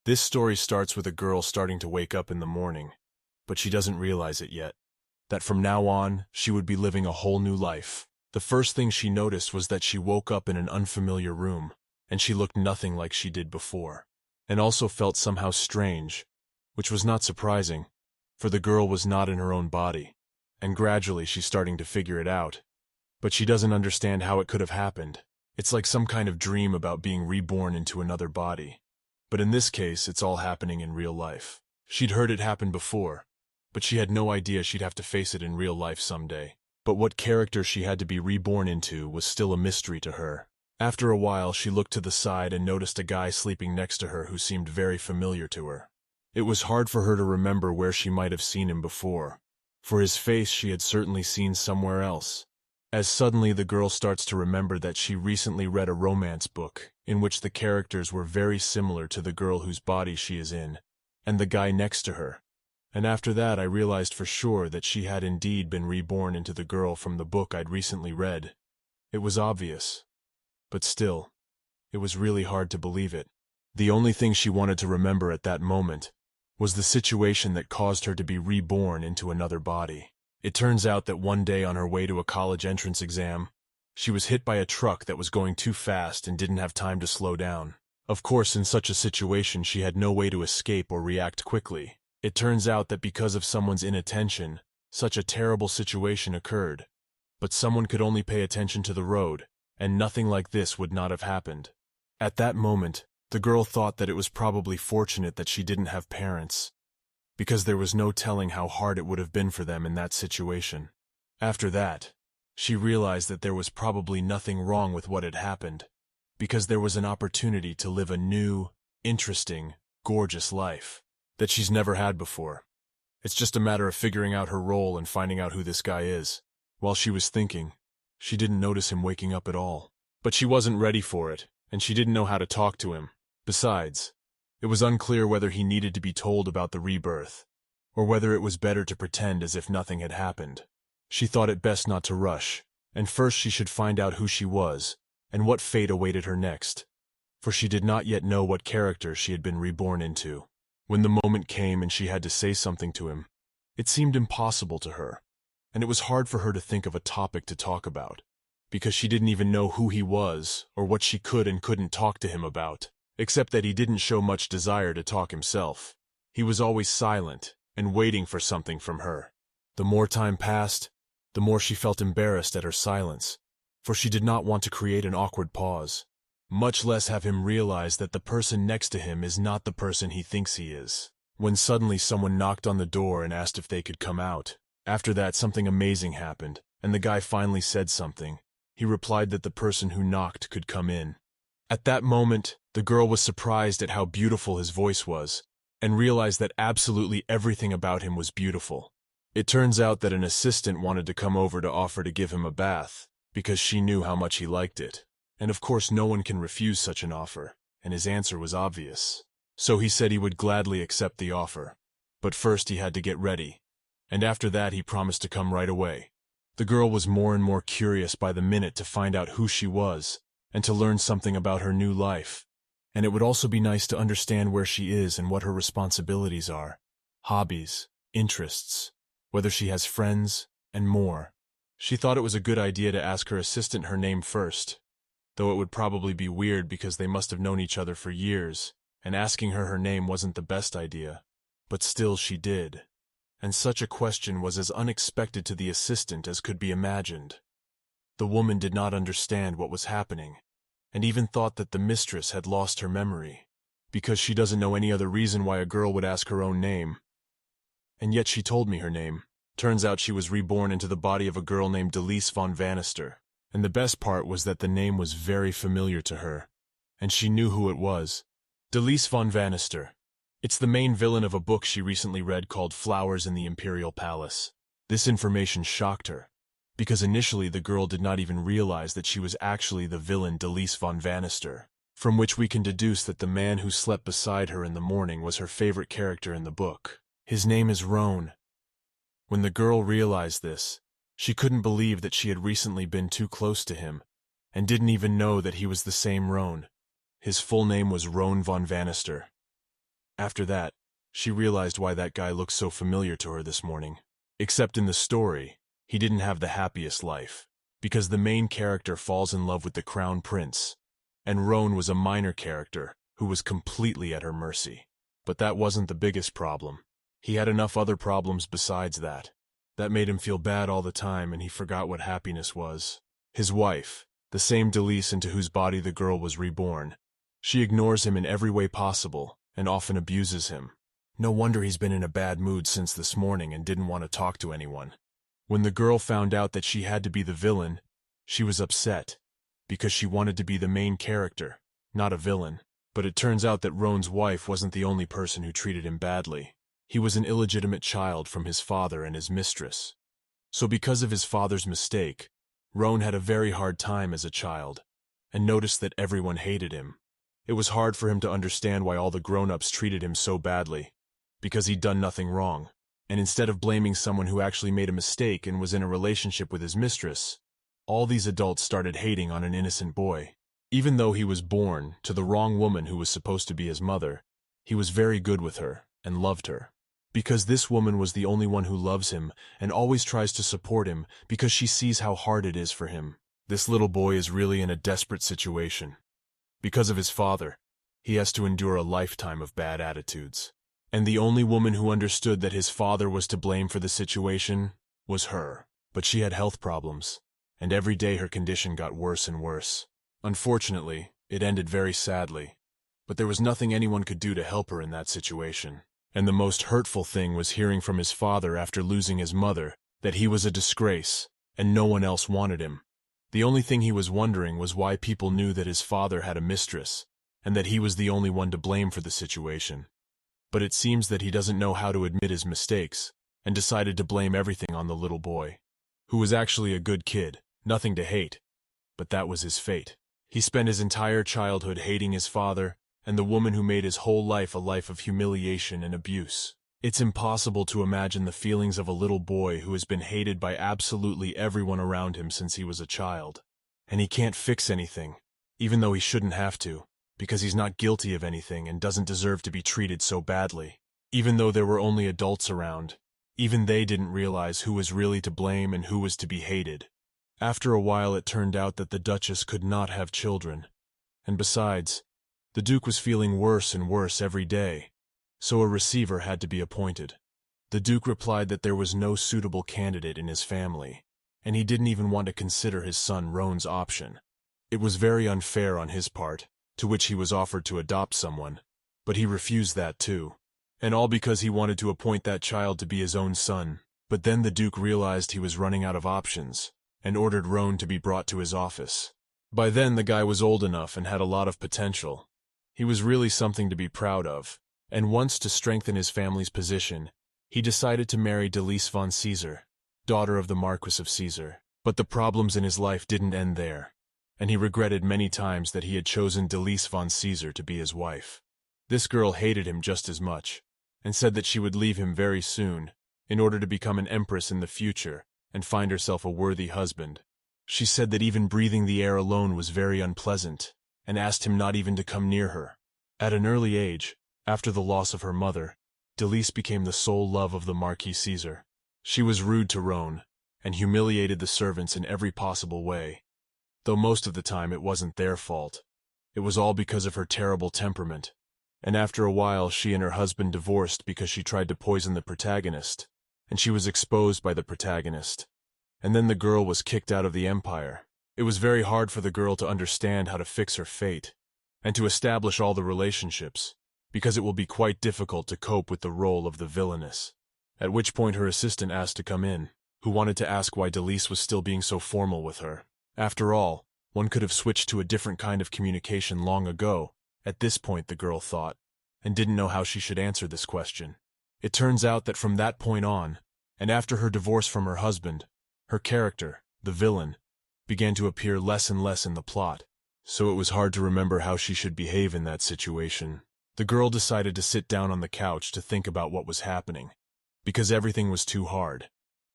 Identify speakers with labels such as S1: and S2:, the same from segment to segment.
S1: This story starts with a girl starting to wake up in the morning, but she doesn't realize it yet. That from now on, she would be living a whole new life. The first thing she noticed was that she woke up in an unfamiliar room, and she looked nothing like she did before, and also felt somehow strange, which was not surprising, for the girl was not in her own body, and gradually she's starting to figure it out. But she doesn't understand how it could have happened. It's like some kind of dream about being reborn into another body. But in this case, it's all happening in real life. She'd heard it happen before, but she had no idea she'd have to face it in real life someday. But what character she had to be reborn into was still a mystery to her. After a while, she looked to the side and noticed a guy sleeping next to her who seemed very familiar to her. It was hard for her to remember where she might have seen him before, for his face she had certainly seen somewhere else. As suddenly the girl starts to remember that she recently read a romance book in which the characters were very similar to the girl whose body she is in, and the guy next to her. And after that I realized for sure that she had indeed been reborn into the girl from the book I'd recently read. It was obvious. But still, it was really hard to believe it. The only thing she wanted to remember at that moment was the situation that caused her to be reborn into another body. It turns out that one day on her way to a college entrance exam, she was hit by a truck that was going too fast and didn't have time to slow down. Of course, in such a situation, she had no way to escape or react quickly. It turns out that because of someone's inattention, such a terrible situation occurred. But someone could only pay attention to the road, and nothing like this would not have happened. At that moment, the girl thought that it was probably fortunate that she didn't have parents, because there was no telling how hard it would have been for them in that situation. After that, she realized that there was probably nothing wrong with what had happened, because there was an opportunity to live a new, interesting, gorgeous life that she's never had before. It's just a matter of figuring out her role and finding out who this guy is. While she was thinking, she didn't notice him waking up at all. But she wasn't ready for it, and she didn't know how to talk to him. Besides, it was unclear whether he needed to be told about the rebirth, or whether it was better to pretend as if nothing had happened. She thought it best not to rush, and first she should find out who she was, and what fate awaited her next, for she did not yet know what character she had been reborn into. When the moment came and she had to say something to him, it seemed impossible to her, and it was hard for her to think of a topic to talk about, because she didn't even know who he was or what she could and couldn't talk to him about, except that he didn't show much desire to talk himself. He was always silent and waiting for something from her. The more time passed, the more she felt embarrassed at her silence, for she did not want to create an awkward pause, much less have him realize that the person next to him is not the person he thinks he is. When suddenly someone knocked on the door and asked if they could come out. After that, something amazing happened, and the guy finally said something. He replied that the person who knocked could come in. At that moment, the girl was surprised at how beautiful his voice was, and realized that absolutely everything about him was beautiful. It turns out that an assistant wanted to come over to offer to give him a bath, because she knew how much he liked it. And of course no one can refuse such an offer, and his answer was obvious. So he said he would gladly accept the offer. But first he had to get ready, and after that he promised to come right away. The girl was more and more curious by the minute to find out who she was, and to learn something about her new life. And it would also be nice to understand where she is and what her responsibilities are, hobbies, interests, whether she has friends, and more. She thought it was a good idea to ask her assistant her name first, though it would probably be weird because they must have known each other for years, and asking her name wasn't the best idea. But still she did, and such a question was as unexpected to the assistant as could be imagined. The woman did not understand what was happening, and even thought that the mistress had lost her memory, because she doesn't know any other reason why a girl would ask her own name. And yet she told me her name. Turns out she was reborn into the body of a girl named Delise von Vannister. And the best part was that the name was very familiar to her, and she knew who it was. Delise von Vannister. It's the main villain of a book she recently read called Flowers in the Imperial Palace. This information shocked her, because initially the girl did not even realize that she was actually the villain Delise von Vannister, from which we can deduce that the man who slept beside her in the morning was her favorite character in the book. His name is Roan. When the girl realized this, she couldn't believe that she had recently been too close to him, and didn't even know that he was the same Roan. His full name was Roan von Vannister. After that, she realized why that guy looked so familiar to her this morning. Except in the story, he didn't have the happiest life, because the main character falls in love with the crown prince, and Roan was a minor character who was completely at her mercy. But that wasn't the biggest problem. He had enough other problems besides that. That made him feel bad all the time, and he forgot what happiness was. His wife, the same Delise into whose body the girl was reborn, she ignores him in every way possible and often abuses him. No wonder he's been in a bad mood since this morning and didn't want to talk to anyone. When the girl found out that she had to be the villain, she was upset, because she wanted to be the main character, not a villain. But it turns out that Roan's wife wasn't the only person who treated him badly. He was an illegitimate child from his father and his mistress. So because of his father's mistake, Roan had a very hard time as a child, and noticed that everyone hated him. It was hard for him to understand why all the grown-ups treated him so badly, because he'd done nothing wrong. And instead of blaming someone who actually made a mistake and was in a relationship with his mistress, all these adults started hating on an innocent boy. Even though he was born to the wrong woman who was supposed to be his mother, he was very good with her and loved her. Because this woman was the only one who loves him and always tries to support him because she sees how hard it is for him. This little boy is really in a desperate situation. Because of his father, he has to endure a lifetime of bad attitudes. And the only woman who understood that his father was to blame for the situation was her. But she had health problems, and every day her condition got worse and worse. Unfortunately, it ended very sadly, but there was nothing anyone could do to help her in that situation. And the most hurtful thing was hearing from his father after losing his mother that he was a disgrace and no one else wanted him. The only thing he was wondering was why people knew that his father had a mistress and that he was the only one to blame for the situation. But it seems that he doesn't know how to admit his mistakes and decided to blame everything on the little boy, who was actually a good kid, nothing to hate, but that was his fate. He spent his entire childhood hating his father and the woman who made his whole life a life of humiliation and abuse. It's impossible to imagine the feelings of a little boy who has been hated by absolutely everyone around him since he was a child. And he can't fix anything, even though he shouldn't have to, because he's not guilty of anything and doesn't deserve to be treated so badly. Even though there were only adults around, even they didn't realize who was really to blame and who was to be hated. After a while it turned out that the Duchess could not have children, and besides, the Duke was feeling worse and worse every day, so a receiver had to be appointed. The Duke replied that there was no suitable candidate in his family, and he didn't even want to consider his son Roan's option. It was very unfair on his part, to which he was offered to adopt someone, but he refused that too, and all because he wanted to appoint that child to be his own son. But then the Duke realized he was running out of options, and ordered Roan to be brought to his office. By then the guy was old enough and had a lot of potential. He was really something to be proud of, and once to strengthen his family's position, he decided to marry Delise von Caesar, daughter of the Marquis of Caesar. But the problems in his life didn't end there, and he regretted many times that he had chosen Delise von Caesar to be his wife. This girl hated him just as much, and said that she would leave him very soon, in order to become an empress in the future and find herself a worthy husband. She said that even breathing the air alone was very unpleasant, and asked him not even to come near her. At an early age, after the loss of her mother, Delise became the sole love of the Marquis Caesar. She was rude to Roan, and humiliated the servants in every possible way, though most of the time it wasn't their fault. It was all because of her terrible temperament, and after a while she and her husband divorced because she tried to poison the protagonist, and she was exposed by the protagonist. And then the girl was kicked out of the empire. It was very hard for the girl to understand how to fix her fate, and to establish all the relationships, because it will be quite difficult to cope with the role of the villainess. At which point her assistant asked to come in, who wanted to ask why Delise was still being so formal with her. After all, one could have switched to a different kind of communication long ago, at this point the girl thought, and didn't know how she should answer this question. It turns out that from that point on, and after her divorce from her husband, her character, the villain, began to appear less and less in the plot, so it was hard to remember how she should behave in that situation. The girl decided to sit down on the couch to think about what was happening, because everything was too hard,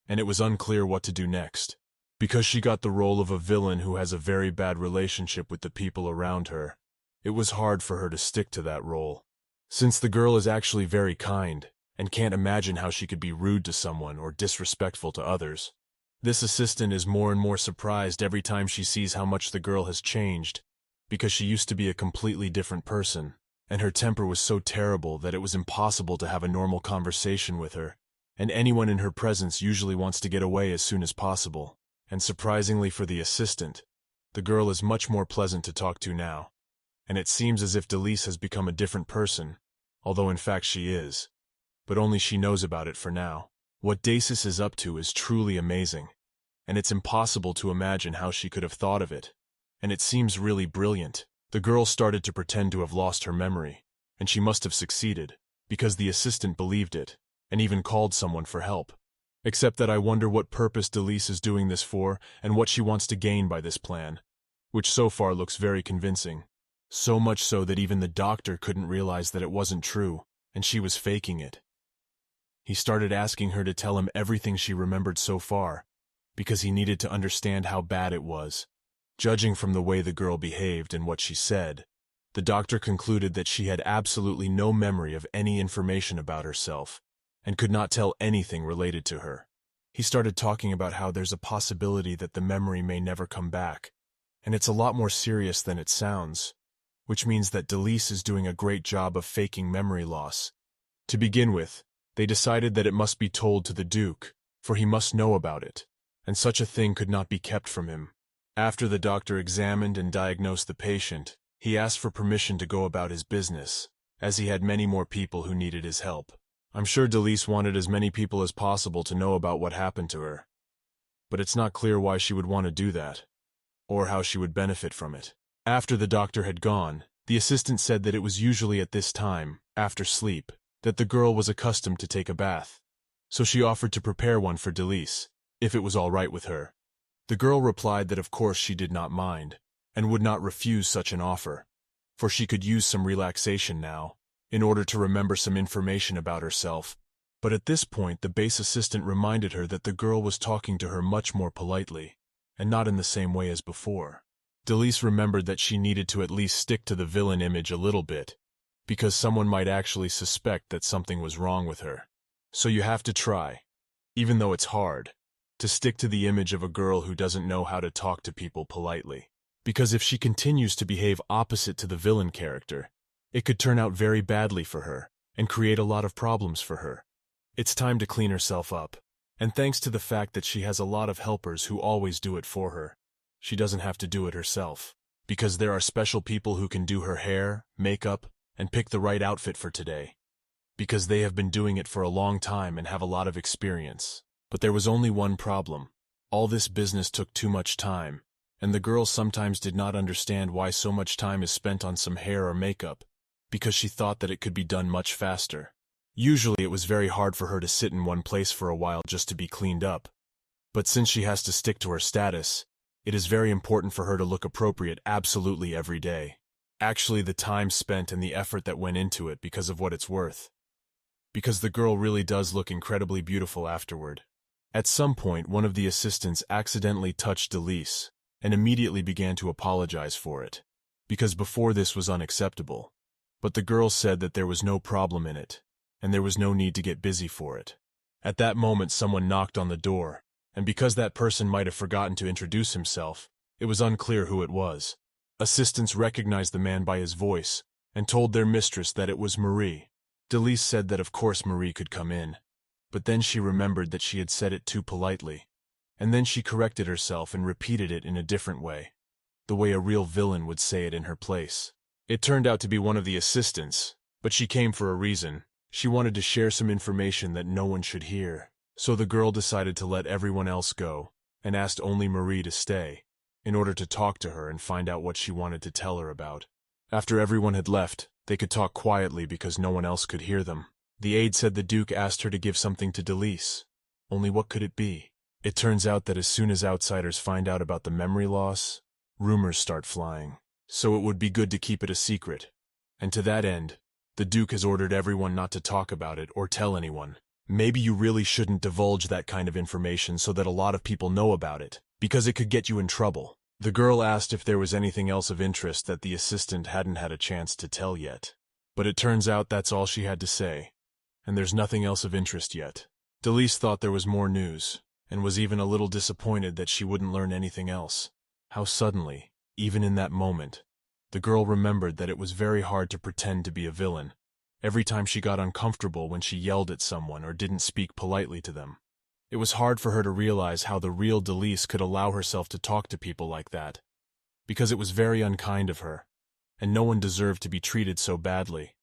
S1: and it was unclear what to do next. Because she got the role of a villain who has a very bad relationship with the people around her, it was hard for her to stick to that role. since the girl is actually very kind and can't imagine how she could be rude to someone or disrespectful to others. This assistant is more and more surprised every time she sees how much the girl has changed, because she used to be a completely different person, and her temper was so terrible that it was impossible to have a normal conversation with her, and anyone in her presence usually wants to get away as soon as possible. And surprisingly for the assistant, the girl is much more pleasant to talk to now, and it seems as if Delise has become a different person, although in fact she is, but only she knows about it for now. What Dacis is up to is truly amazing, and it's impossible to imagine how she could have thought of it, and it seems really brilliant. The girl started to pretend to have lost her memory, and she must have succeeded, because the assistant believed it, and even called someone for help. Except that I wonder what purpose Delise is doing this for, and what she wants to gain by this plan, which so far looks very convincing. So much so that even the doctor couldn't realize that it wasn't true, and she was faking it. He started asking her to tell him everything she remembered so far, because he needed to understand how bad it was. Judging from the way the girl behaved and what she said, the doctor concluded that she had absolutely no memory of any information about herself, and could not tell anything related to her. He started talking about how there's a possibility that the memory may never come back, and it's a lot more serious than it sounds, which means that Delise is doing a great job of faking memory loss. To begin with, they decided that it must be told to the Duke, for he must know about it, and such a thing could not be kept from him. After the doctor examined and diagnosed the patient, he asked for permission to go about his business, as he had many more people who needed his help. I'm sure Delise wanted as many people as possible to know about what happened to her, but it's not clear why she would want to do that, or how she would benefit from it. After the doctor had gone, the assistant said that it was usually at this time, after sleep, that the girl was accustomed to take a bath, so she offered to prepare one for Delise, if it was all right with her. The girl replied that of course she did not mind, and would not refuse such an offer, for she could use some relaxation now, in order to remember some information about herself. But at this point the base assistant reminded her that the girl was talking to her much more politely, and not in the same way as before. Delise remembered that she needed to at least stick to the villain image a little bit, because someone might actually suspect that something was wrong with her. So you have to try, even though it's hard, to stick to the image of a girl who doesn't know how to talk to people politely. Because if she continues to behave opposite to the villain character, it could turn out very badly for her, and create a lot of problems for her. It's time to clean herself up, and thanks to the fact that she has a lot of helpers who always do it for her, she doesn't have to do it herself, because there are special people who can do her hair, makeup, and pick the right outfit for today, because they have been doing it for a long time and have a lot of experience. But there was only one problem. All this business took too much time, and the girl sometimes did not understand why so much time is spent on some hair or makeup, because she thought that it could be done much faster. Usually it was very hard for her to sit in one place for a while just to be cleaned up, but since she has to stick to her status, it is very important for her to look appropriate absolutely every day. Actually, the time spent and the effort that went into it because of what it's worth. Because the girl really does look incredibly beautiful afterward. At some point, one of the assistants accidentally touched Delise, and immediately began to apologize for it, because before this was unacceptable. But the girl said that there was no problem in it, and there was no need to get busy for it. At that moment someone knocked on the door, and because that person might have forgotten to introduce himself, it was unclear who it was. Assistants recognized the man by his voice, and told their mistress that it was Marie. Delise said that of course Marie could come in, but then she remembered that she had said it too politely, and then she corrected herself and repeated it in a different way, the way a real villain would say it in her place. It turned out to be one of the assistants, but she came for a reason. She wanted to share some information that no one should hear, so the girl decided to let everyone else go, and asked only Marie to stay, in order to talk to her and find out what she wanted to tell her about. After everyone had left, they could talk quietly because no one else could hear them. The aide said the Duke asked her to give something to Delise. Only what could it be? It turns out that as soon as outsiders find out about the memory loss, rumors start flying. So it would be good to keep it a secret. And to that end, the Duke has ordered everyone not to talk about it or tell anyone. Maybe you really shouldn't divulge that kind of information so that a lot of people know about it, because it could get you in trouble. The girl asked if there was anything else of interest that the assistant hadn't had a chance to tell yet. But it turns out that's all she had to say, and there's nothing else of interest yet. Delise thought there was more news, and was even a little disappointed that she wouldn't learn anything else. How suddenly, even in that moment, the girl remembered that it was very hard to pretend to be a villain. Every time she got uncomfortable when she yelled at someone or didn't speak politely to them. It was hard for her to realize how the real Delise could allow herself to talk to people like that, because it was very unkind of her, and no one deserved to be treated so badly.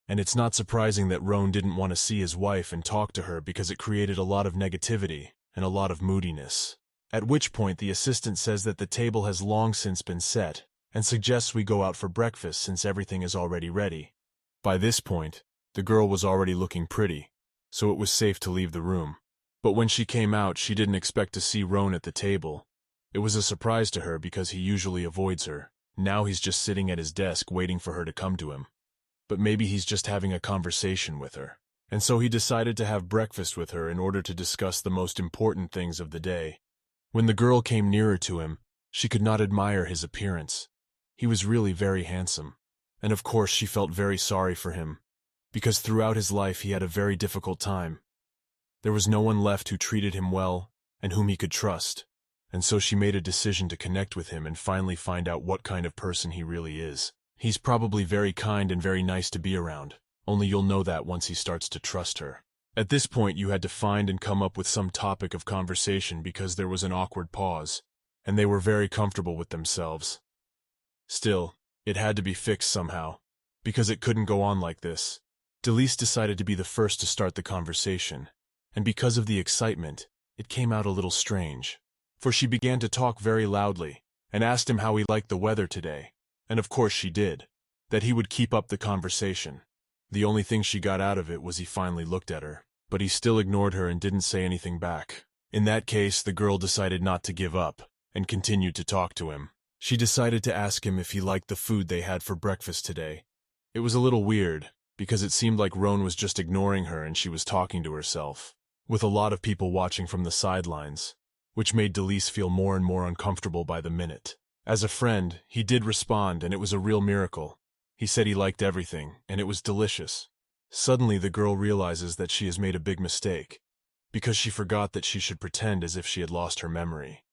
S1: And it's not surprising that Roan didn't want to see his wife and talk to her because it created a lot of negativity and a lot of moodiness. At which point the assistant says that the table has long since been set, and suggests we go out for breakfast since everything is already ready. By this point, the girl was already looking pretty, so it was safe to leave the room. But when she came out, she didn't expect to see Roan at the table. It was a surprise to her because he usually avoids her. Now he's just sitting at his desk waiting for her to come to him. But maybe he's just having a conversation with her. And so he decided to have breakfast with her in order to discuss the most important things of the day. When the girl came nearer to him, she could not admire his appearance. He was really very handsome. And of course she felt very sorry for him, because throughout his life he had a very difficult time. There was no one left who treated him well and whom he could trust, and so she made a decision to connect with him and finally find out what kind of person he really is. He's probably very kind and very nice to be around, only you'll know that once he starts to trust her. At this point you had to find and come up with some topic of conversation because there was an awkward pause, and they were very comfortable with themselves. Still, it had to be fixed somehow, because it couldn't go on like this. Delise decided to be the first to start the conversation, and because of the excitement, it came out a little strange. For she began to talk very loudly, and asked him how he liked the weather today, and of course she did, that he would keep up the conversation. The only thing she got out of it was he finally looked at her, but he still ignored her and didn't say anything back. In that case, the girl decided not to give up, and continued to talk to him. She decided to ask him if he liked the food they had for breakfast today. It was a little weird, because it seemed like Roan was just ignoring her and she was talking to herself, with a lot of people watching from the sidelines, which made Delise feel more and more uncomfortable by the minute. As a friend, he did respond, and it was a real miracle. He said he liked everything, and it was delicious. Suddenly the girl realizes that she has made a big mistake, because she forgot that she should pretend as if she had lost her memory.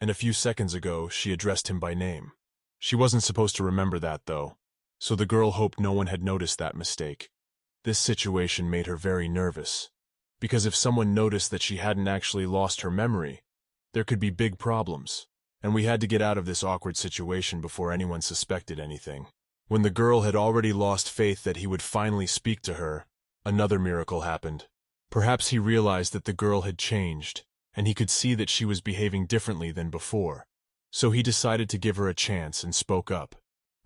S1: And a few seconds ago, she addressed him by name. She wasn't supposed to remember that, though, so the girl hoped no one had noticed that mistake. This situation made her very nervous, because if someone noticed that she hadn't actually lost her memory, there could be big problems, and we had to get out of this awkward situation before anyone suspected anything. When the girl had already lost faith that he would finally speak to her, another miracle happened. Perhaps he realized that the girl had changed, and he could see that she was behaving differently than before. So he decided to give her a chance and spoke up.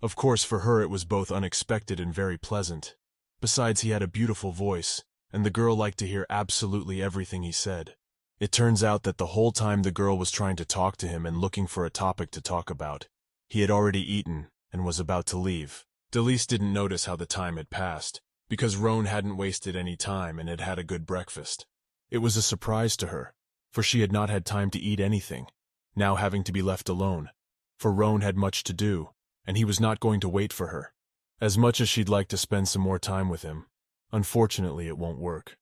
S1: Of course, for her it was both unexpected and very pleasant. Besides, he had a beautiful voice, and the girl liked to hear absolutely everything he said. It turns out that the whole time the girl was trying to talk to him and looking for a topic to talk about, he had already eaten and was about to leave. Delise didn't notice how the time had passed, because Roan hadn't wasted any time and had had a good breakfast. It was a surprise to her, for she had not had time to eat anything, now having to be left alone, for Roan had much to do, and he was not going to wait for her. As much as she'd like to spend some more time with him, unfortunately it won't work,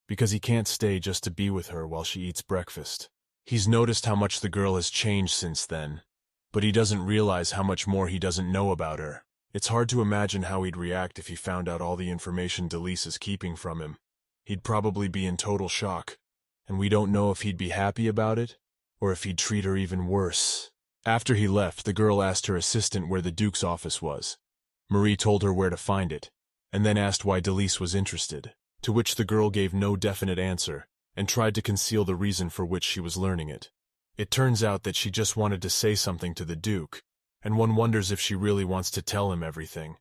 S1: because he can't stay just to be with her while she eats breakfast. He's noticed how much the girl has changed since then, but he doesn't realize how much more he doesn't know about her. It's hard to imagine how he'd react if he found out all the information Delise is keeping from him. He'd probably be in total shock, and we don't know if he'd be happy about it, or if he'd treat her even worse. After he left, the girl asked her assistant where the Duke's office was. Marie told her where to find it, and then asked why Delise was interested, to which the girl gave no definite answer, and tried to conceal the reason for which she was learning it. It turns out that she just wanted to say something to the Duke, and one wonders if she really wants to tell him everything,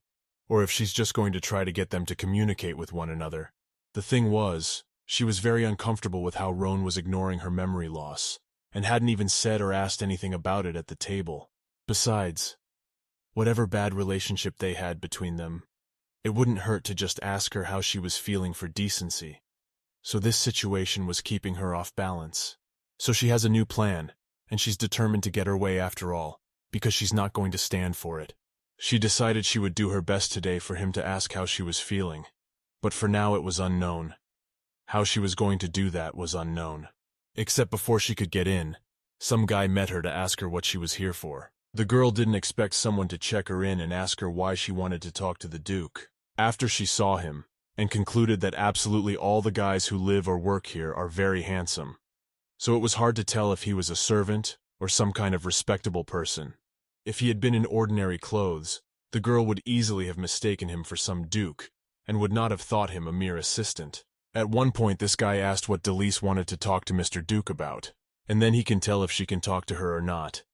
S1: or if she's just going to try to get them to communicate with one another. The thing was, she was very uncomfortable with how Roan was ignoring her memory loss, and hadn't even said or asked anything about it at the table. Besides, whatever bad relationship they had between them, it wouldn't hurt to just ask her how she was feeling for decency. So this situation was keeping her off balance. So she has a new plan, and she's determined to get her way after all, because she's not going to stand for it. She decided she would do her best today for him to ask how she was feeling. But for now it was unknown. How she was going to do that was unknown. Except before she could get in, some guy met her to ask her what she was here for. The girl didn't expect someone to check her in and ask her why she wanted to talk to the Duke. After she saw him, and concluded that absolutely all the guys who live or work here are very handsome. So it was hard to tell if he was a servant or some kind of respectable person. If he had been in ordinary clothes, the girl would easily have mistaken him for some duke, and would not have thought him a mere assistant. At one point this guy asked what Delise wanted to talk to Mr. Duke about, and then he can tell if she can talk to her or not.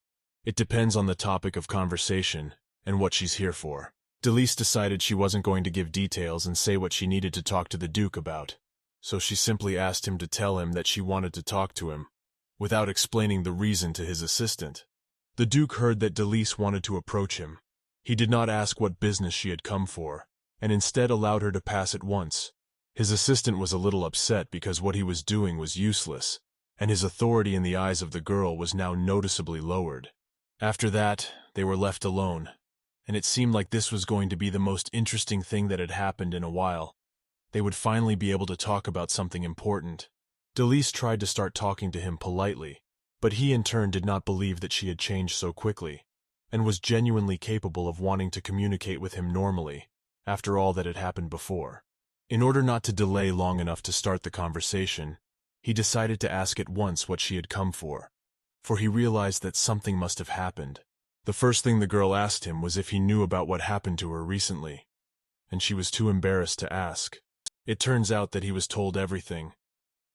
S1: It depends on the topic of conversation, and what she's here for. Delise decided she wasn't going to give details and say what she needed to talk to the Duke about, so she simply asked him to tell him that she wanted to talk to him, without explaining the reason to his assistant. The Duke heard that Delise wanted to approach him. He did not ask what business she had come for, and instead allowed her to pass at once. His assistant was a little upset because what he was doing was useless, and his authority in the eyes of the girl was now noticeably lowered. After that, they were left alone, and it seemed like this was going to be the most interesting thing that had happened in a while. They would finally be able to talk about something important. Delise tried to start talking to him politely, but he in turn did not believe that she had changed so quickly, and was genuinely capable of wanting to communicate with him normally, after all that had happened before. In order not to delay long enough to start the conversation, he decided to ask at once what she had come for he realized that something must have happened. The first thing the girl asked him was if he knew about what happened to her recently, and she was too embarrassed to ask. It turns out that he was told everything.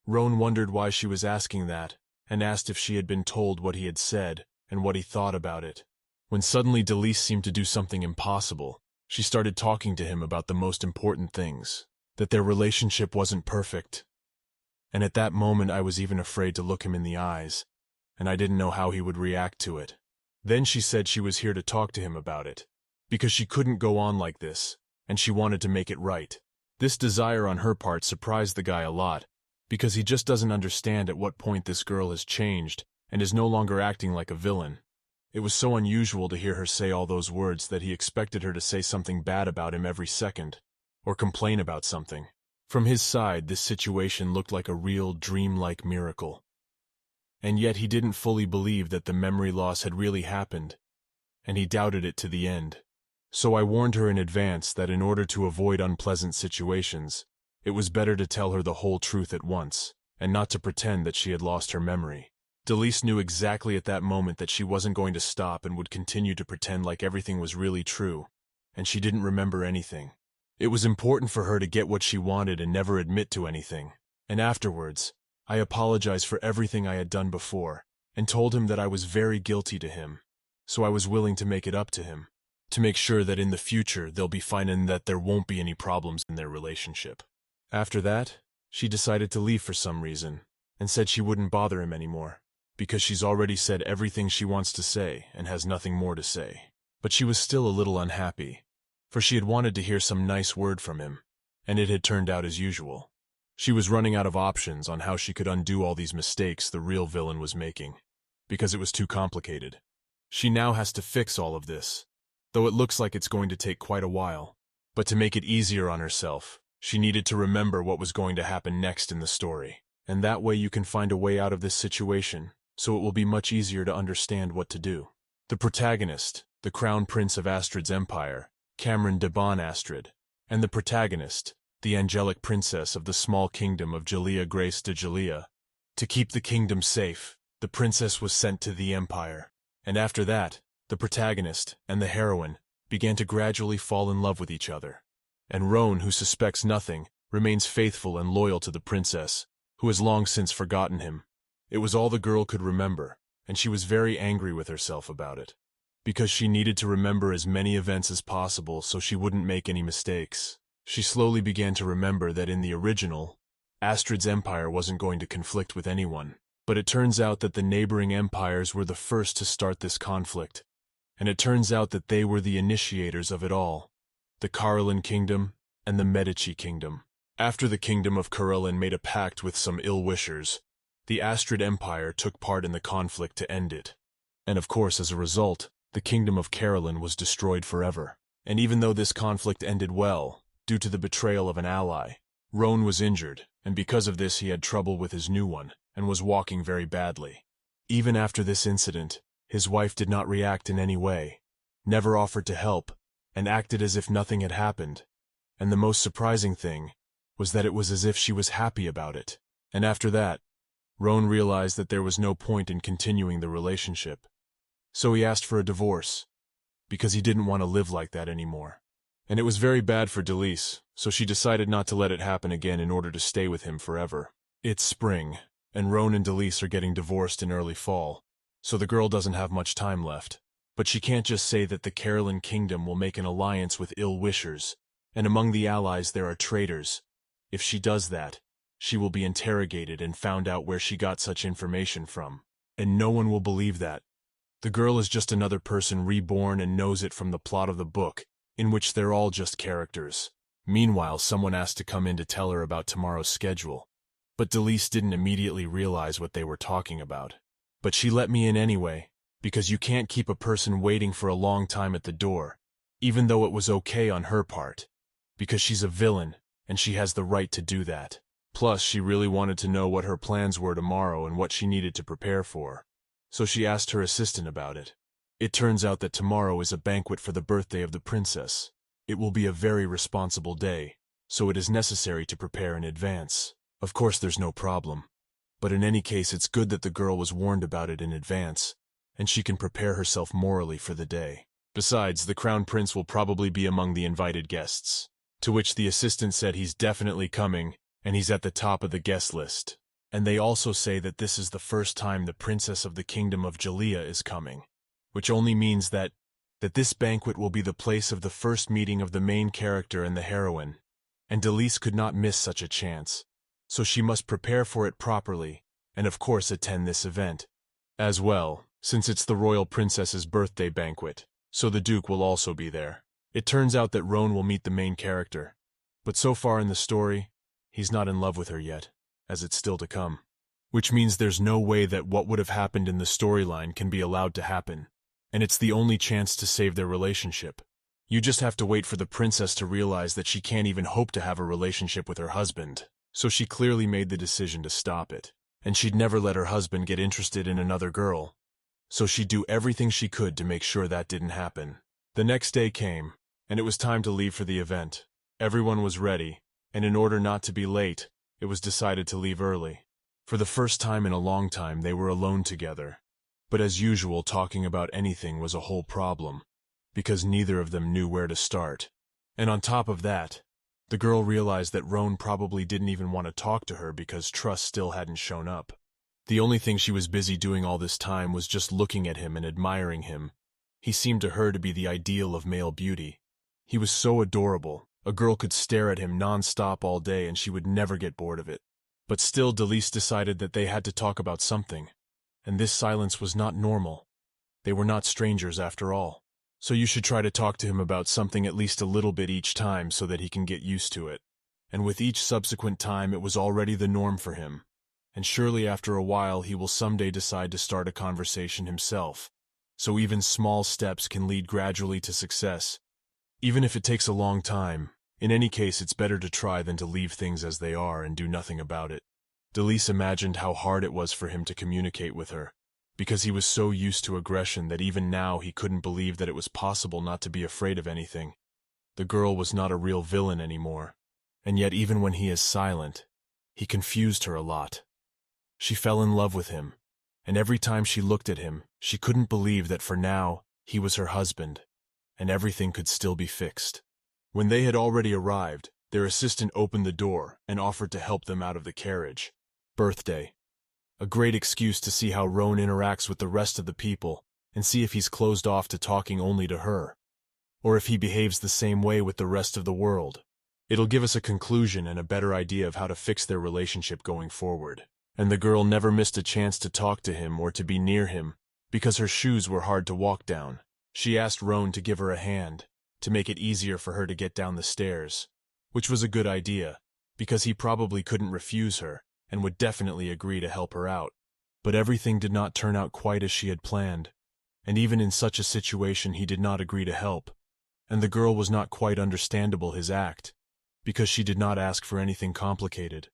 S1: Roan wondered why she was asking that, and asked if she had been told what he had said and what he thought about it. When suddenly Delise seemed to do something impossible, she started talking to him about the most important things, that their relationship wasn't perfect. And at that moment I was even afraid to look him in the eyes, and I didn't know how he would react to it. Then she said she was here to talk to him about it, because she couldn't go on like this, and she wanted to make it right. This desire on her part surprised the guy a lot, because he just doesn't understand at what point this girl has changed and is no longer acting like a villain. It was so unusual to hear her say all those words that he expected her to say something bad about him every second, or complain about something. From his side, this situation looked like a real dreamlike miracle. And yet he didn't fully believe that the memory loss had really happened, and he doubted it to the end. So I warned her in advance that in order to avoid unpleasant situations, it was better to tell her the whole truth at once, and not to pretend that she had lost her memory. Delise knew exactly at that moment that she wasn't going to stop and would continue to pretend like everything was really true, and she didn't remember anything. It was important for her to get what she wanted and never admit to anything. And afterwards, I apologized for everything I had done before, and told him that I was very guilty to him, so I was willing to make it up to him, to make sure that in the future they'll be fine and that there won't be any problems in their relationship. After that, she decided to leave for some reason, and said she wouldn't bother him anymore, because she's already said everything she wants to say and has nothing more to say. But she was still a little unhappy, for she had wanted to hear some nice word from him, and it had turned out as usual. She was running out of options on how she could undo all these mistakes the real villain was making, because it was too complicated. She now has to fix all of this, though it looks like it's going to take quite a while. But to make it easier on herself, she needed to remember what was going to happen next in the story, and that way you can find a way out of this situation, so it will be much easier to understand what to do. The protagonist, the Crown Prince of Astrid's Empire, Cameron de Bon Astrid, and the protagonist, the angelic princess of the small kingdom of Jalea Grace de Jalea. To keep the kingdom safe, the princess was sent to the Empire, and after that, the protagonist and the heroine began to gradually fall in love with each other. And Roan, who suspects nothing, remains faithful and loyal to the princess, who has long since forgotten him. It was all the girl could remember, and she was very angry with herself about it, because she needed to remember as many events as possible so she wouldn't make any mistakes. She slowly began to remember that in the original, Astrid's empire wasn't going to conflict with anyone, but it turns out that the neighboring empires were the first to start this conflict, and it turns out that they were the initiators of it all, the Caroline Kingdom and the Medici Kingdom. After the Kingdom of Caroline made a pact with some ill-wishers, the Astrid Empire took part in the conflict to end it. And of course, as a result, the kingdom of Carolyn was destroyed forever. And even though this conflict ended well, due to the betrayal of an ally, Roan was injured, and because of this he had trouble with his new one, and was walking very badly. Even after this incident, his wife did not react in any way, never offered to help, and acted as if nothing had happened. And the most surprising thing was that it was as if she was happy about it. And after that, Roan realized that there was no point in continuing the relationship. So he asked for a divorce, because he didn't want to live like that anymore. And it was very bad for Delise, so she decided not to let it happen again in order to stay with him forever. It's spring, and Roan and Delise are getting divorced in early fall, so the girl doesn't have much time left. But she can't just say that the Carolyn kingdom will make an alliance with ill-wishers, and among the allies there are traitors. If she does that, she will be interrogated and found out where she got such information from. And no one will believe that. The girl is just another person reborn and knows it from the plot of the book, in which they're all just characters. Meanwhile, someone asked to come in to tell her about tomorrow's schedule. But Delise didn't immediately realize what they were talking about. But she let me in anyway, because you can't keep a person waiting for a long time at the door, even though it was okay on her part, because she's a villain, and she has the right to do that. Plus, she really wanted to know what her plans were tomorrow and what she needed to prepare for. So she asked her assistant about it. It turns out that tomorrow is a banquet for the birthday of the princess. It will be a very responsible day, so it is necessary to prepare in advance. Of course there's no problem. But in any case, it's good that the girl was warned about it in advance, and she can prepare herself morally for the day. Besides, the crown prince will probably be among the invited guests. To which the assistant said he's definitely coming, and he's at the top of the guest list. And they also say that this is the first time the princess of the kingdom of Jalea is coming, which only means that this banquet will be the place of the first meeting of the main character and the heroine, and Delise could not miss such a chance, so she must prepare for it properly, and of course attend this event. As well, since it's the royal princess's birthday banquet, so the duke will also be there. It turns out that Roan will meet the main character, but so far in the story, he's not in love with her yet, as it's still to come. Which means there's no way that what would have happened in the storyline can be allowed to happen, and it's the only chance to save their relationship. You just have to wait for the princess to realize that she can't even hope to have a relationship with her husband, so she clearly made the decision to stop it. And she'd never let her husband get interested in another girl, so she'd do everything she could to make sure that didn't happen. The next day came, and it was time to leave for the event. Everyone was ready, and in order not to be late, it was decided to leave early. For the first time in a long time, they were alone together. But as usual, talking about anything was a whole problem, because neither of them knew where to start. And on top of that, the girl realized that Roan probably didn't even want to talk to her because trust still hadn't shown up. The only thing she was busy doing all this time was just looking at him and admiring him. He seemed to her to be the ideal of male beauty. He was so adorable. A girl could stare at him non-stop all day and she would never get bored of it. But still, Delise decided that they had to talk about something. And this silence was not normal. They were not strangers after all. So you should try to talk to him about something at least a little bit each time so that he can get used to it. And with each subsequent time, it was already the norm for him. And surely after a while he will someday decide to start a conversation himself. So even small steps can lead gradually to success. Even if it takes a long time, in any case it's better to try than to leave things as they are and do nothing about it. Delise imagined how hard it was for him to communicate with her, because he was so used to aggression that even now he couldn't believe that it was possible not to be afraid of anything. The girl was not a real villain anymore, and yet even when he is silent, he confused her a lot. She fell in love with him, and every time she looked at him, she couldn't believe that for now he was her husband, and everything could still be fixed. When they had already arrived, their assistant opened the door and offered to help them out of the carriage. Birthday. A great excuse to see how Roan interacts with the rest of the people and see if he's closed off to talking only to her, or if he behaves the same way with the rest of the world. It'll give us a conclusion and a better idea of how to fix their relationship going forward. And the girl never missed a chance to talk to him or to be near him, because her shoes were hard to walk down. She asked Roan to give her a hand, to make it easier for her to get down the stairs, which was a good idea, because he probably couldn't refuse her, and would definitely agree to help her out. But everything did not turn out quite as she had planned, and even in such a situation he did not agree to help, and the girl was not quite understandable his act, because she did not ask for anything complicated.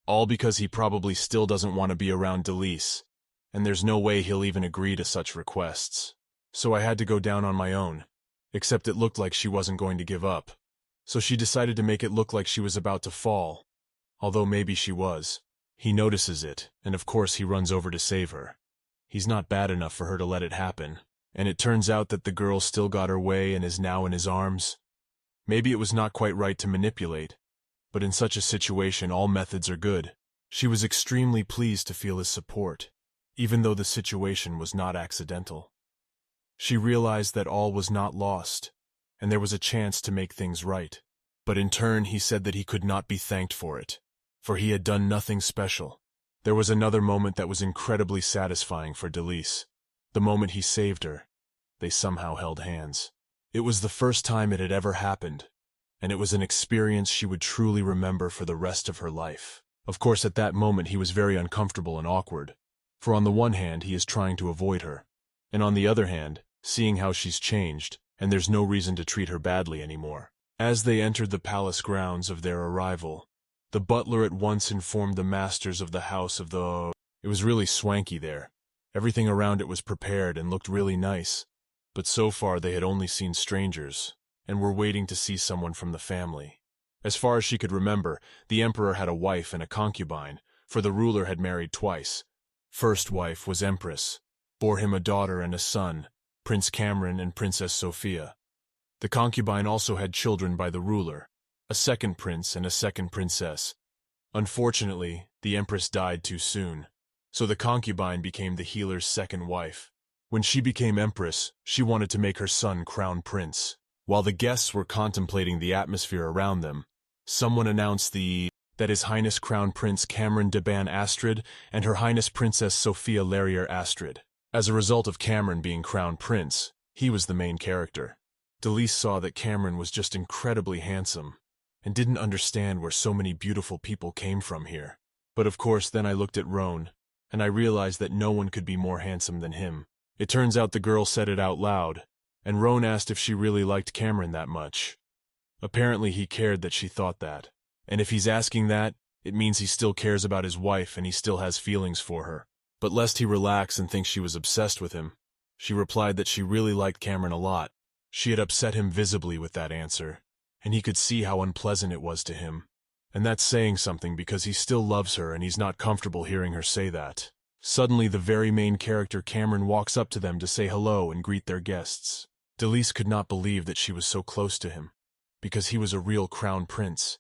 S1: All because he probably still doesn't want to be around Delise, and there's no way he'll even agree to such requests. So I had to go down on my own, except it looked like she wasn't going to give up. So she decided to make it look like she was about to fall, although maybe she was. He notices it, and of course he runs over to save her. He's not bad enough for her to let it happen, and it turns out that the girl still got her way and is now in his arms. Maybe it was not quite right to manipulate, but in such a situation all methods are good. She was extremely pleased to feel his support, even though the situation was not accidental. She realized that all was not lost, and there was a chance to make things right. But in turn he said that he could not be thanked for it, for he had done nothing special. There was another moment that was incredibly satisfying for Delise. The moment he saved her, they somehow held hands. It was the first time it had ever happened, and it was an experience she would truly remember for the rest of her life. Of course, at that moment he was very uncomfortable and awkward, for on the one hand he is trying to avoid her, and on the other hand, seeing how she's changed, and there's no reason to treat her badly anymore. As they entered the palace grounds of their arrival, the butler at once informed the masters of the house of the... It was really swanky there. Everything around it was prepared and looked really nice, but so far they had only seen strangers, and were waiting to see someone from the family. As far as she could remember, the emperor had a wife and a concubine, for the ruler had married twice. First wife was Empress, bore him a daughter and a son, Prince Cameron and Princess Sophia. The concubine also had children by the ruler, a second prince and a second princess. Unfortunately, the empress died too soon, so the concubine became the healer's second wife. When she became empress, she wanted to make her son crown prince. While the guests were contemplating the atmosphere around them, someone announced that His Highness Crown Prince Cameron de Ban Astrid and Her Highness Princess Sophia Larrier Astrid. As a result of Cameron being crown prince, he was the main character. Delise saw that Cameron was just incredibly handsome, and didn't understand where so many beautiful people came from here. But of course then I looked at Roan, and I realized that no one could be more handsome than him. It turns out the girl said it out loud, and Roan asked if she really liked Cameron that much. Apparently he cared that she thought that, and if he's asking that, it means he still cares about his wife and he still has feelings for her. But lest he relax and think she was obsessed with him, she replied that she really liked Cameron a lot. She had upset him visibly with that answer, and he could see how unpleasant it was to him. And that's saying something because he still loves her and he's not comfortable hearing her say that. Suddenly the very main character Cameron walks up to them to say hello and greet their guests. Delise could not believe that she was so close to him, because he was a real crown prince,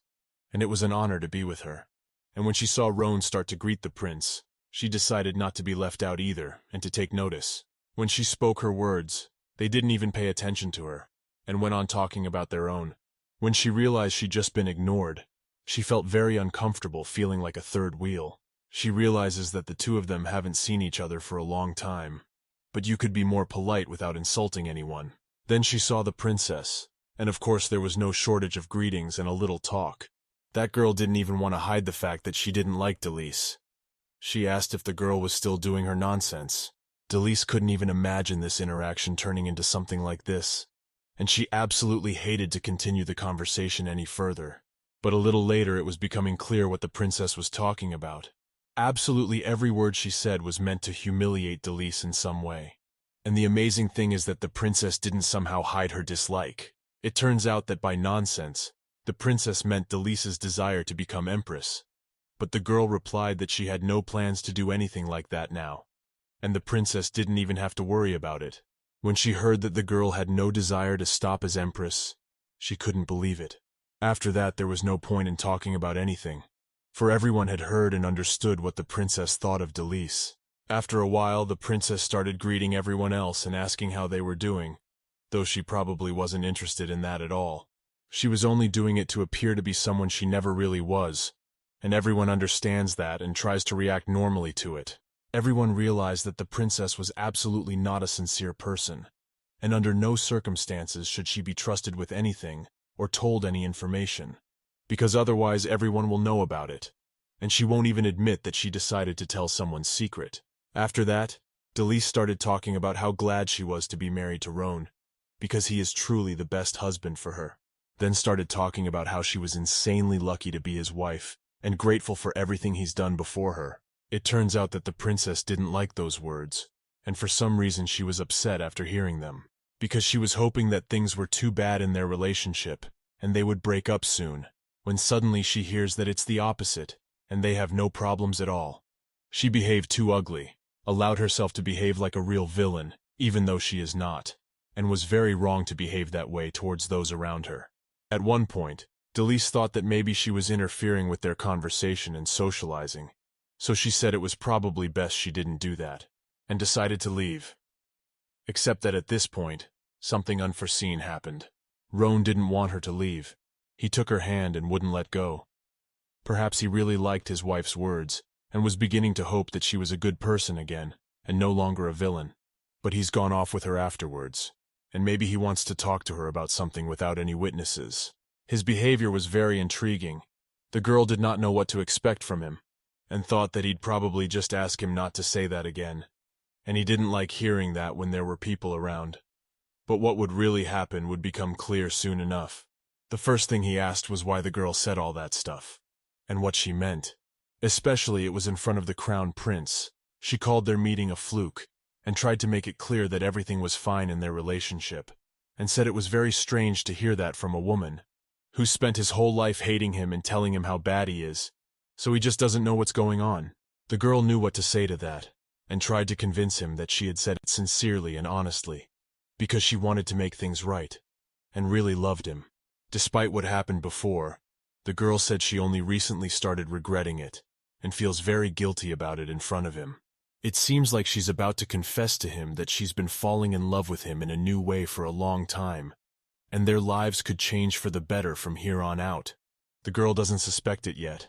S1: and it was an honor to be with her. And when she saw Roan start to greet the prince, she decided not to be left out either and to take notice. When she spoke her words, they didn't even pay attention to her, and went on talking about their own. When she realized she'd just been ignored, she felt very uncomfortable, feeling like a third wheel. She realizes that the two of them haven't seen each other for a long time, but you could be more polite without insulting anyone. Then she saw the princess, and of course there was no shortage of greetings and a little talk. That girl didn't even want to hide the fact that she didn't like Delise. She asked if the girl was still doing her nonsense. Delise couldn't even imagine this interaction turning into something like this, and she absolutely hated to continue the conversation any further. But a little later it was becoming clear what the princess was talking about. Absolutely every word she said was meant to humiliate Delise in some way. And the amazing thing is that the princess didn't somehow hide her dislike. It turns out that by nonsense, the princess meant Delise's desire to become empress. But the girl replied that she had no plans to do anything like that now, and the princess didn't even have to worry about it. When she heard that the girl had no desire to stop as empress, she couldn't believe it. After that there was no point in talking about anything, for everyone had heard and understood what the princess thought of Delise. After a while the princess started greeting everyone else and asking how they were doing, though she probably wasn't interested in that at all. She was only doing it to appear to be someone she never really was, and everyone understands that and tries to react normally to it. Everyone realized that the princess was absolutely not a sincere person, and under no circumstances should she be trusted with anything or told any information, because otherwise everyone will know about it, and she won't even admit that she decided to tell someone's secret. After that, Delise started talking about how glad she was to be married to Roan, because he is truly the best husband for her. Then started talking about how she was insanely lucky to be his wife, and grateful for everything he's done before her. It turns out that the princess didn't like those words, and for some reason she was upset after hearing them, because she was hoping that things were too bad in their relationship, and they would break up soon, when suddenly she hears that it's the opposite, and they have no problems at all. She behaved too ugly, allowed herself to behave like a real villain, even though she is not, and was very wrong to behave that way towards those around her. At one point, Delise thought that maybe she was interfering with their conversation and socializing, so she said it was probably best she didn't do that, and decided to leave. Except that at this point, something unforeseen happened. Roan didn't want her to leave. He took her hand and wouldn't let go. Perhaps he really liked his wife's words, and was beginning to hope that she was a good person again, and no longer a villain. But he's gone off with her afterwards, and maybe he wants to talk to her about something without any witnesses. His behavior was very intriguing. The girl did not know what to expect from him, and thought that he'd probably just ask him not to say that again, and he didn't like hearing that when there were people around. But what would really happen would become clear soon enough. The first thing he asked was why the girl said all that stuff, and what she meant. Especially it was in front of the crown prince. She called their meeting a fluke, and tried to make it clear that everything was fine in their relationship, and said it was very strange to hear that from a woman who spent his whole life hating him and telling him how bad he is, so he just doesn't know what's going on. The girl knew what to say to that, and tried to convince him that she had said it sincerely and honestly, because she wanted to make things right, and really loved him. Despite what happened before, the girl said she only recently started regretting it, and feels very guilty about it in front of him. It seems like she's about to confess to him that she's been falling in love with him in a new way for a long time, and their lives could change for the better from here on out. The girl doesn't suspect it yet,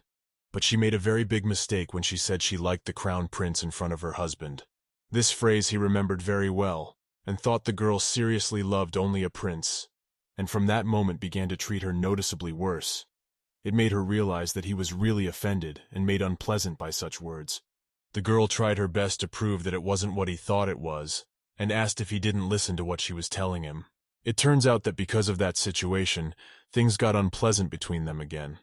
S1: but she made a very big mistake when she said she liked the crown prince in front of her husband. This phrase he remembered very well, and thought the girl seriously loved only a prince, and from that moment began to treat her noticeably worse. It made her realize that he was really offended and made unpleasant by such words. The girl tried her best to prove that it wasn't what he thought it was, and asked if he didn't listen to what she was telling him. It turns out that because of that situation, things got unpleasant between them again,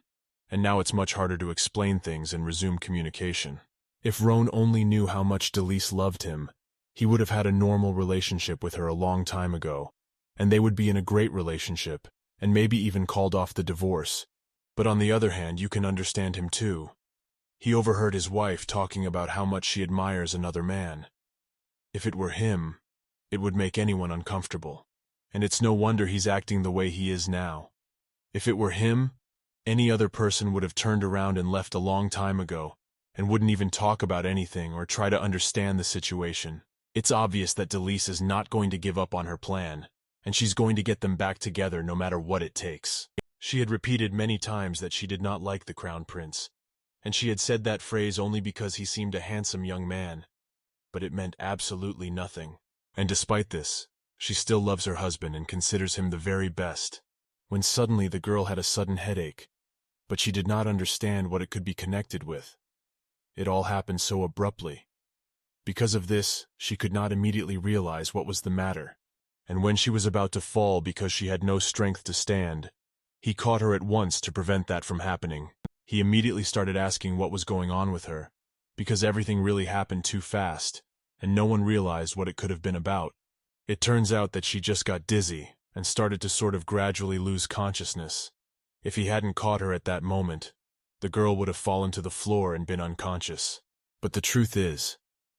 S1: and now it's much harder to explain things and resume communication. If Roan only knew how much Delise loved him, he would have had a normal relationship with her a long time ago, and they would be in a great relationship, and maybe even called off the divorce. But on the other hand, you can understand him too. He overheard his wife talking about how much she admires another man. If it were him, it would make anyone uncomfortable, and it's no wonder he's acting the way he is now. If it were him, any other person would have turned around and left a long time ago, and wouldn't even talk about anything or try to understand the situation. It's obvious that Delise is not going to give up on her plan, and she's going to get them back together no matter what it takes. She had repeated many times that she did not like the crown prince, and she had said that phrase only because he seemed a handsome young man, but it meant absolutely nothing. And despite this, she still loves her husband and considers him the very best. When suddenly the girl had a sudden headache, but she did not understand what it could be connected with. It all happened so abruptly. Because of this, she could not immediately realize what was the matter, and when she was about to fall because she had no strength to stand, he caught her at once to prevent that from happening. He immediately started asking what was going on with her, because everything really happened too fast, and no one realized what it could have been about. It turns out that she just got dizzy and started to sort of gradually lose consciousness. If he hadn't caught her at that moment, the girl would have fallen to the floor and been unconscious. But the truth is,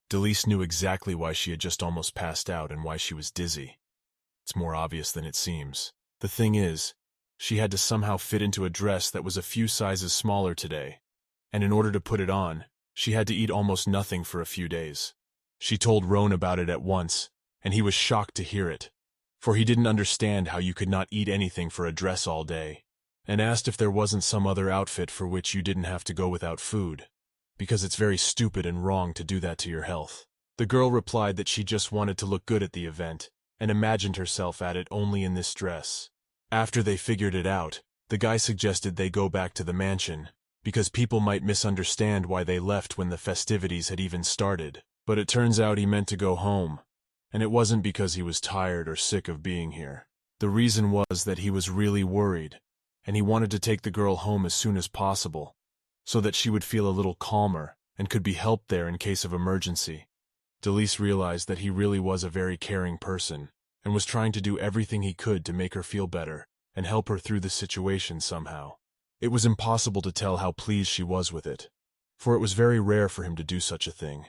S1: Delise knew exactly why she had just almost passed out and why she was dizzy. It's more obvious than it seems. The thing is, she had to somehow fit into a dress that was a few sizes smaller today, and in order to put it on, she had to eat almost nothing for a few days. She told Roan about it at once, and he was shocked to hear it, for he didn't understand how you could not eat anything for a dress all day, and asked if there wasn't some other outfit for which you didn't have to go without food, because it's very stupid and wrong to do that to your health. The girl replied that she just wanted to look good at the event, and imagined herself at it only in this dress. After they figured it out, the guy suggested they go back to the mansion, because people might misunderstand why they left when the festivities had even started. But it turns out he meant to go home, and it wasn't because he was tired or sick of being here. The reason was that he was really worried, and he wanted to take the girl home as soon as possible, so that she would feel a little calmer and could be helped there in case of emergency. Delise realized that he really was a very caring person, and was trying to do everything he could to make her feel better and help her through the situation somehow. It was impossible to tell how pleased she was with it, for it was very rare for him to do such a thing,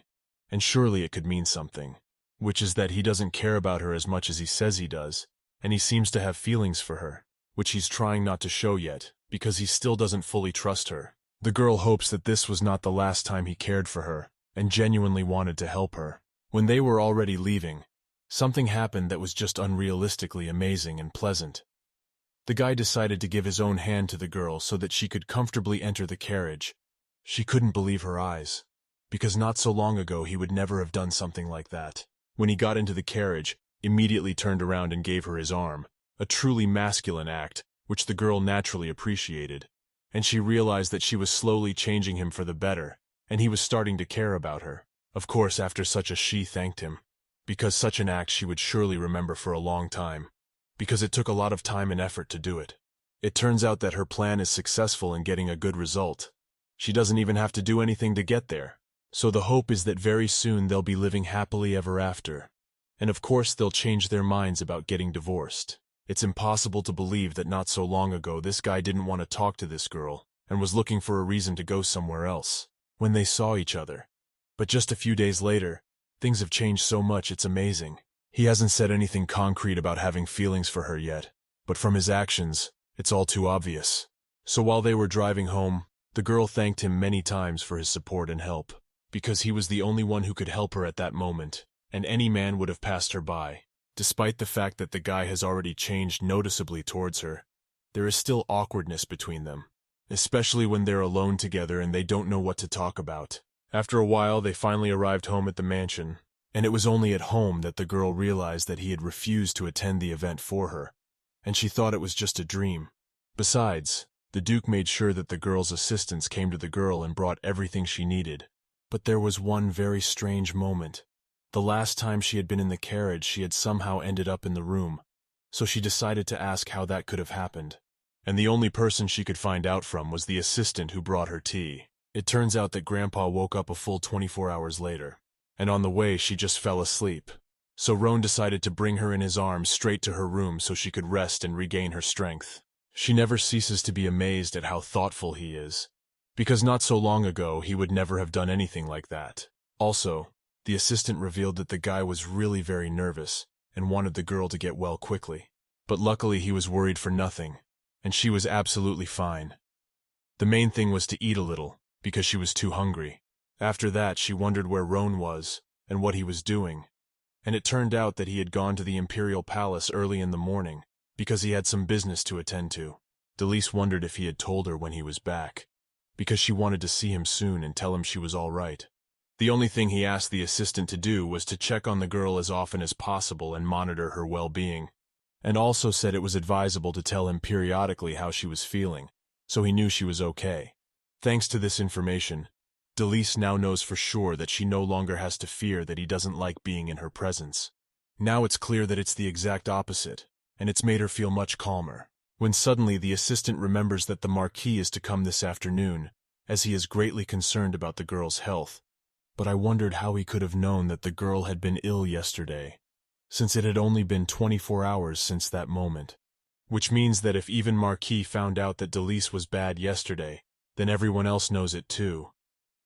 S1: and surely it could mean something, which is that he doesn't care about her as much as he says he does, and he seems to have feelings for her, which he's trying not to show yet, because he still doesn't fully trust her. The girl hopes that this was not the last time he cared for her, and genuinely wanted to help her. When they were already leaving, something happened that was just unrealistically amazing and pleasant. The guy decided to give his own hand to the girl so that she could comfortably enter the carriage. She couldn't believe her eyes, because not so long ago he would never have done something like that. When he got into the carriage, immediately turned around and gave her his arm, a truly masculine act, which the girl naturally appreciated. And she realized that she was slowly changing him for the better, and he was starting to care about her. Of course, after such a she thanked him, because such an act she would surely remember for a long time, because it took a lot of time and effort to do it. It turns out that her plan is successful in getting a good result. She doesn't even have to do anything to get there. So the hope is that very soon they'll be living happily ever after. And of course they'll change their minds about getting divorced. It's impossible to believe that not so long ago this guy didn't want to talk to this girl, and was looking for a reason to go somewhere else, when they saw each other. But just a few days later, things have changed so much it's amazing. He hasn't said anything concrete about having feelings for her yet, but from his actions, it's all too obvious. So while they were driving home, the girl thanked him many times for his support and help, because he was the only one who could help her at that moment, and any man would have passed her by. Despite the fact that the guy has already changed noticeably towards her, there is still awkwardness between them, especially when they're alone together and they don't know what to talk about. After a while, they finally arrived home at the mansion, and it was only at home that the girl realized that he had refused to attend the event for her, and she thought it was just a dream. Besides, the Duke made sure that the girl's assistants came to the girl and brought everything she needed. But there was one very strange moment. The last time she had been in the carriage, she had somehow ended up in the room, so she decided to ask how that could have happened. And the only person she could find out from was the assistant who brought her tea. It turns out that Grandpa woke up a full 24 hours later, and on the way she just fell asleep. So Roan decided to bring her in his arms straight to her room so she could rest and regain her strength. She never ceases to be amazed at how thoughtful he is, because not so long ago he would never have done anything like that. Also, the assistant revealed that the guy was really very nervous and wanted the girl to get well quickly. But luckily he was worried for nothing, and she was absolutely fine. The main thing was to eat a little, because she was too hungry. After that she wondered where Roan was and what he was doing, and it turned out that he had gone to the Imperial Palace early in the morning, because he had some business to attend to. Delise wondered if he had told her when he was back, because she wanted to see him soon and tell him she was all right. The only thing he asked the assistant to do was to check on the girl as often as possible and monitor her well-being, and also said it was advisable to tell him periodically how she was feeling, so he knew she was okay. Thanks to this information, Delise now knows for sure that she no longer has to fear that he doesn't like being in her presence. Now it's clear that it's the exact opposite, and it's made her feel much calmer. When suddenly the assistant remembers that the Marquis is to come this afternoon, as he is greatly concerned about the girl's health. But I wondered how he could have known that the girl had been ill yesterday, since it had only been 24 hours since that moment. Which means that if even Marquis found out that Delise was bad yesterday, then everyone else knows it too.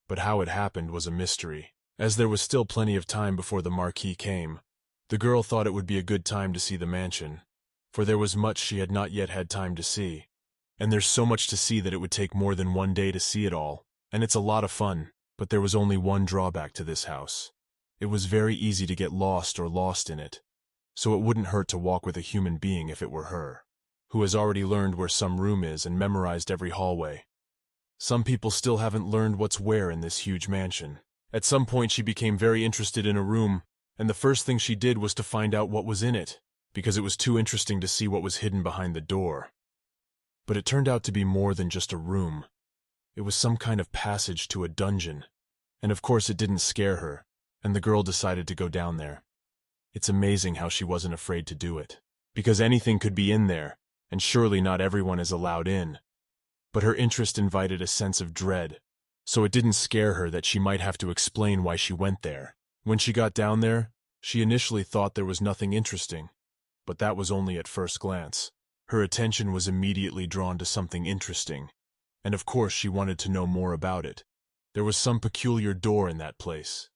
S1: But how it happened was a mystery. As there was still plenty of time before the Marquis came, the girl thought it would be a good time to see the mansion, for there was much she had not yet had time to see. And there's so much to see that it would take more than one day to see it all, and it's a lot of fun. But there was only one drawback to this house. It was very easy to get lost or lost in it, so it wouldn't hurt to walk with a human being if it were her, who has already learned where some room is and memorized every hallway. Some people still haven't learned what's where in this huge mansion. At some point she became very interested in a room, and the first thing she did was to find out what was in it, because it was too interesting to see what was hidden behind the door. But it turned out to be more than just a room. It was some kind of passage to a dungeon, and of course it didn't scare her, and the girl decided to go down there. It's amazing how she wasn't afraid to do it, because anything could be in there, and surely not everyone is allowed in. But her interest invited a sense of dread, so it didn't scare her that she might have to explain why she went there. When she got down there, she initially thought there was nothing interesting, but that was only at first glance. Her attention was immediately drawn to something interesting, and of course she wanted to know more about it. There was some peculiar door in that place.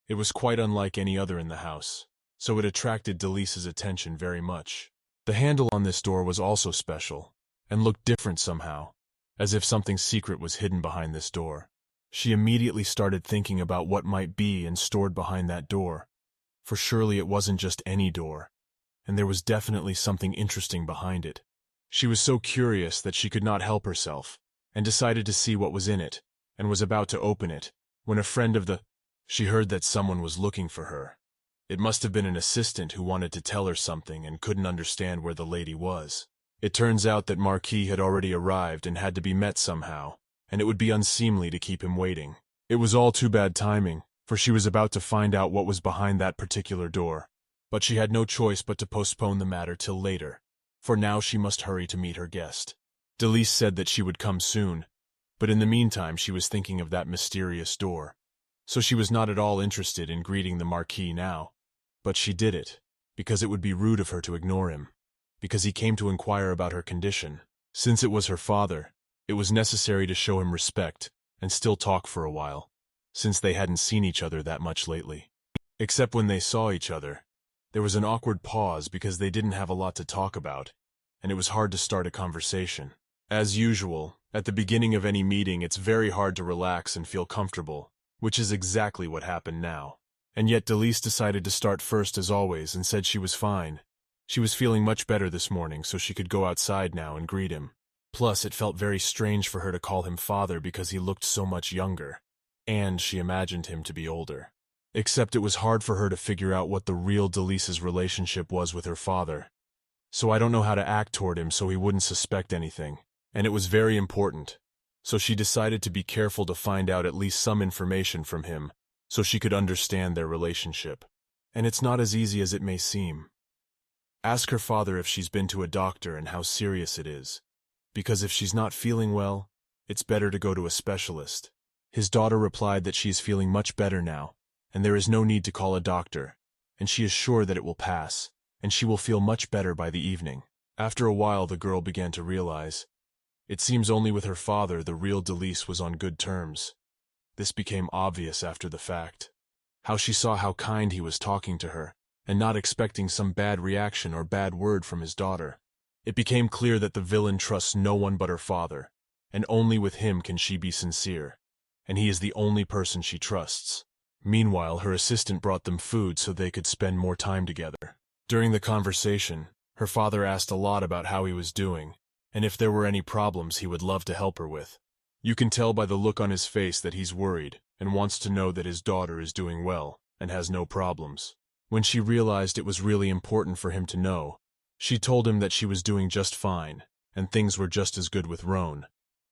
S1: It was quite unlike any other in the house, so it attracted Delisa's attention very much. The handle on this door was also special, and looked different somehow, as if something secret was hidden behind this door. She immediately started thinking about what might be and stored behind that door, for surely it wasn't just any door, and there was definitely something interesting behind it. She was so curious that she could not help herself, and decided to see what was in it, and was about to open it, when a friend of she heard that someone was looking for her. It must have been an assistant who wanted to tell her something and couldn't understand where the lady was. It turns out that Marquis had already arrived and had to be met somehow, and it would be unseemly to keep him waiting. It was all too bad timing, for she was about to find out what was behind that particular door. But she had no choice but to postpone the matter till later, for now she must hurry to meet her guest. Delise said that she would come soon, but in the meantime she was thinking of that mysterious door, so she was not at all interested in greeting the Marquis now. But she did it, because it would be rude of her to ignore him, because he came to inquire about her condition. Since it was her father, it was necessary to show him respect and still talk for a while, since they hadn't seen each other that much lately. Except when they saw each other, there was an awkward pause because they didn't have a lot to talk about, and it was hard to start a conversation. As usual, at the beginning of any meeting it's very hard to relax and feel comfortable, which is exactly what happened now. And yet Delise decided to start first as always and said she was fine. She was feeling much better this morning, so she could go outside now and greet him. Plus, it felt very strange for her to call him father because he looked so much younger, and she imagined him to be older. Except it was hard for her to figure out what the real Delisa's relationship was with her father. So I don't know how to act toward him so he wouldn't suspect anything, and it was very important. So she decided to be careful to find out at least some information from him, so she could understand their relationship. And it's not as easy as it may seem. Ask her father if she's been to a doctor and how serious it is, because if she's not feeling well, it's better to go to a specialist. His daughter replied that she is feeling much better now, and there is no need to call a doctor, and she is sure that it will pass, and she will feel much better by the evening. After a while the girl began to realize, it seems only with her father the real Delise was on good terms. This became obvious after the fact. How she saw how kind he was talking to her, and not expecting some bad reaction or bad word from his daughter. It became clear that the villain trusts no one but her father, and only with him can she be sincere, and he is the only person she trusts. Meanwhile, her assistant brought them food so they could spend more time together. During the conversation, her father asked a lot about how he was doing, and if there were any problems he would love to help her with. You can tell by the look on his face that he's worried and wants to know that his daughter is doing well and has no problems. When she realized it was really important for him to know, she told him that she was doing just fine and things were just as good with Roan,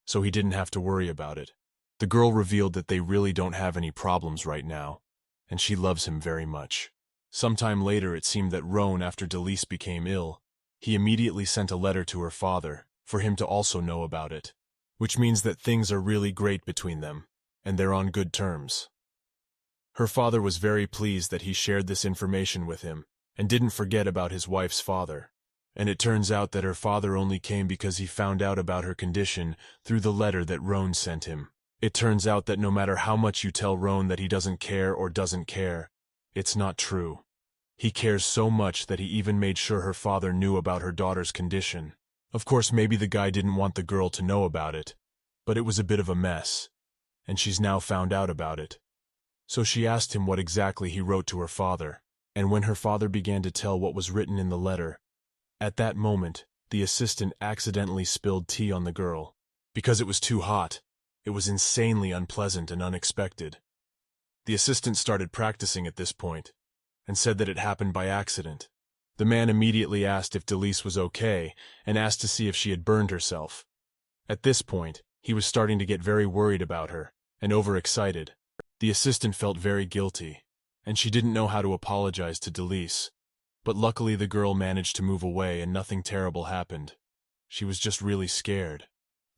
S1: so he didn't have to worry about it. The girl revealed that they really don't have any problems right now, and she loves him very much. Sometime later it seemed that Roan, after Delise became ill, he immediately sent a letter to her father for him to also know about it, which means that things are really great between them, and they're on good terms. Her father was very pleased that he shared this information with him, and didn't forget about his wife's father. And it turns out that her father only came because he found out about her condition through the letter that Roan sent him. It turns out that no matter how much you tell Roan that he doesn't care or doesn't care, it's not true. He cares so much that he even made sure her father knew about her daughter's condition. Of course, maybe the guy didn't want the girl to know about it, but it was a bit of a mess, and she's now found out about it. So she asked him what exactly he wrote to her father, and when her father began to tell what was written in the letter, at that moment, the assistant accidentally spilled tea on the girl. Because it was too hot, it was insanely unpleasant and unexpected. The assistant started practicing at this point, and said that it happened by accident. The man immediately asked if Delise was okay, and asked to see if she had burned herself. At this point, he was starting to get very worried about her, and overexcited. The assistant felt very guilty, and she didn't know how to apologize to Delise. But luckily the girl managed to move away and nothing terrible happened. She was just really scared.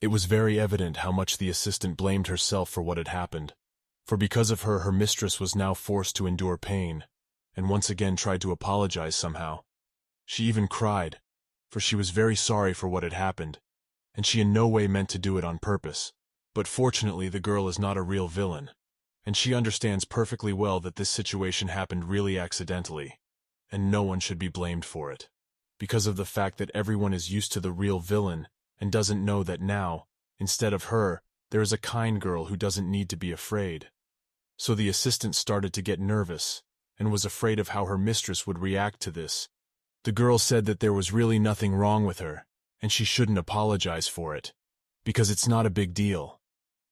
S1: It was very evident how much the assistant blamed herself for what had happened, for because of her, her mistress was now forced to endure pain, and once again tried to apologize somehow. She even cried, for she was very sorry for what had happened, and she in no way meant to do it on purpose. But fortunately the girl is not a real villain, and she understands perfectly well that this situation happened really accidentally, and no one should be blamed for it, because of the fact that everyone is used to the real villain and doesn't know that now, instead of her, there is a kind girl who doesn't need to be afraid. So the assistant started to get nervous, and was afraid of how her mistress would react to this. The girl said that there was really nothing wrong with her, and she shouldn't apologize for it, because it's not a big deal.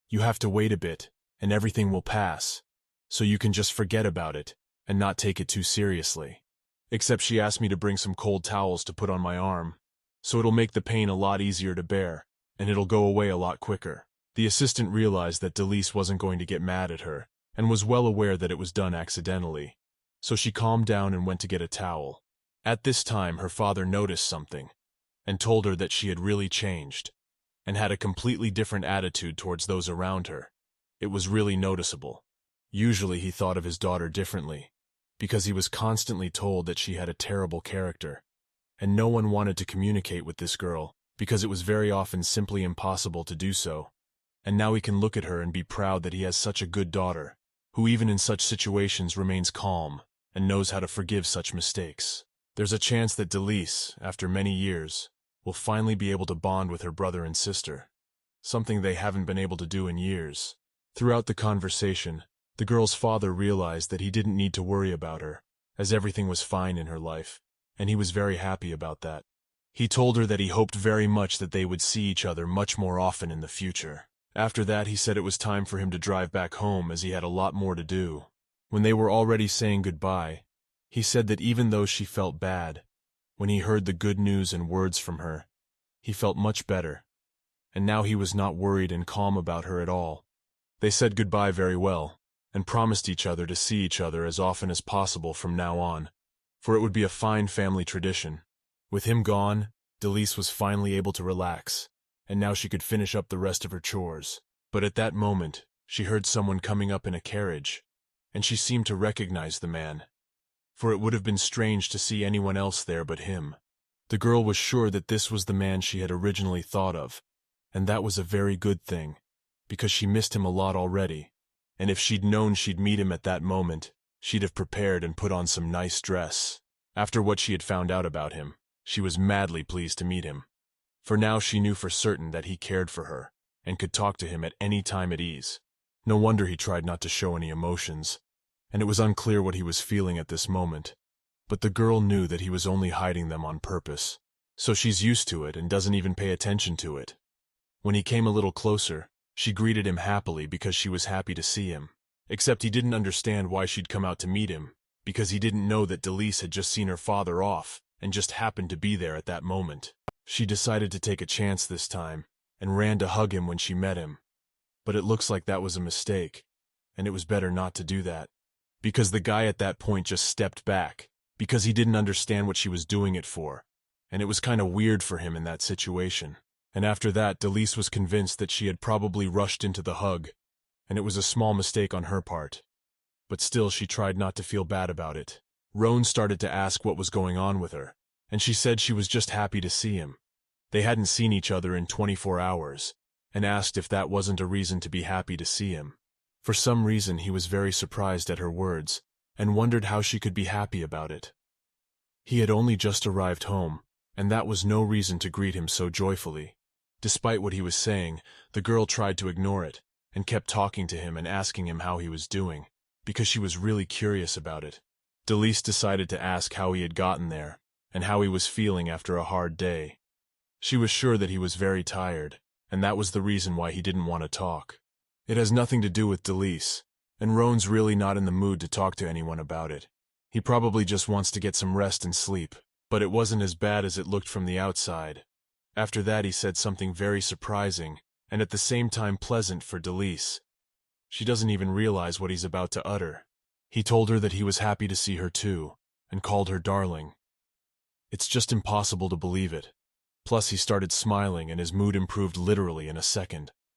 S1: You have to wait a bit, and everything will pass, so you can just forget about it, and not take it too seriously. Except she asked me to bring some cold towels to put on my arm, so it'll make the pain a lot easier to bear, and it'll go away a lot quicker. The assistant realized that Delise wasn't going to get mad at her, and was well aware that it was done accidentally, so she calmed down and went to get a towel. At this time her father noticed something, and told her that she had really changed, and had a completely different attitude towards those around her. It was really noticeable. Usually he thought of his daughter differently, because he was constantly told that she had a terrible character, and no one wanted to communicate with this girl, because it was very often simply impossible to do so. And now he can look at her and be proud that he has such a good daughter, who even in such situations remains calm, and knows how to forgive such mistakes. There's a chance that Delise, after many years, will finally be able to bond with her brother and sister, something they haven't been able to do in years. Throughout the conversation, the girl's father realized that he didn't need to worry about her, as everything was fine in her life, and he was very happy about that. He told her that he hoped very much that they would see each other much more often in the future. After that, he said it was time for him to drive back home as he had a lot more to do. When they were already saying goodbye, he said that even though she felt bad, when he heard the good news and words from her, he felt much better, and now he was not worried and calm about her at all. They said goodbye very well, and promised each other to see each other as often as possible from now on, for it would be a fine family tradition. With him gone, Delise was finally able to relax, and now she could finish up the rest of her chores. But at that moment, she heard someone coming up in a carriage, and she seemed to recognize the man, for it would have been strange to see anyone else there but him. The girl was sure that this was the man she had originally thought of, and that was a very good thing, because she missed him a lot already, and if she'd known she'd meet him at that moment, she'd have prepared and put on some nice dress. After what she had found out about him, she was madly pleased to meet him, for now she knew for certain that he cared for her, and could talk to him at any time at ease. No wonder he tried not to show any emotions, and it was unclear what he was feeling at this moment. But the girl knew that he was only hiding them on purpose, so she's used to it and doesn't even pay attention to it. When he came a little closer, she greeted him happily because she was happy to see him, except he didn't understand why she'd come out to meet him, because he didn't know that Delise had just seen her father off and just happened to be there at that moment. She decided to take a chance this time, and ran to hug him when she met him. But it looks like that was a mistake, and it was better not to do that, because the guy at that point just stepped back, because he didn't understand what she was doing it for, and it was kind of weird for him in that situation. And after that, Delise was convinced that she had probably rushed into the hug, and it was a small mistake on her part. But still she tried not to feel bad about it. Roan started to ask what was going on with her, and she said she was just happy to see him. They hadn't seen each other in 24 hours, and asked if that wasn't a reason to be happy to see him. For some reason he was very surprised at her words, and wondered how she could be happy about it. He had only just arrived home, and that was no reason to greet him so joyfully. Despite what he was saying, the girl tried to ignore it, and kept talking to him and asking him how he was doing, because she was really curious about it. Delise decided to ask how he had gotten there, and how he was feeling after a hard day. She was sure that he was very tired, and that was the reason why he didn't want to talk. It has nothing to do with Delise, and Roan's really not in the mood to talk to anyone about it. He probably just wants to get some rest and sleep, but it wasn't as bad as it looked from the outside. After that he said something very surprising, and at the same time pleasant for Delise. She doesn't even realize what he's about to utter. He told her that he was happy to see her too, and called her darling. It's just impossible to believe it. Plus he started smiling and his mood improved literally in a second.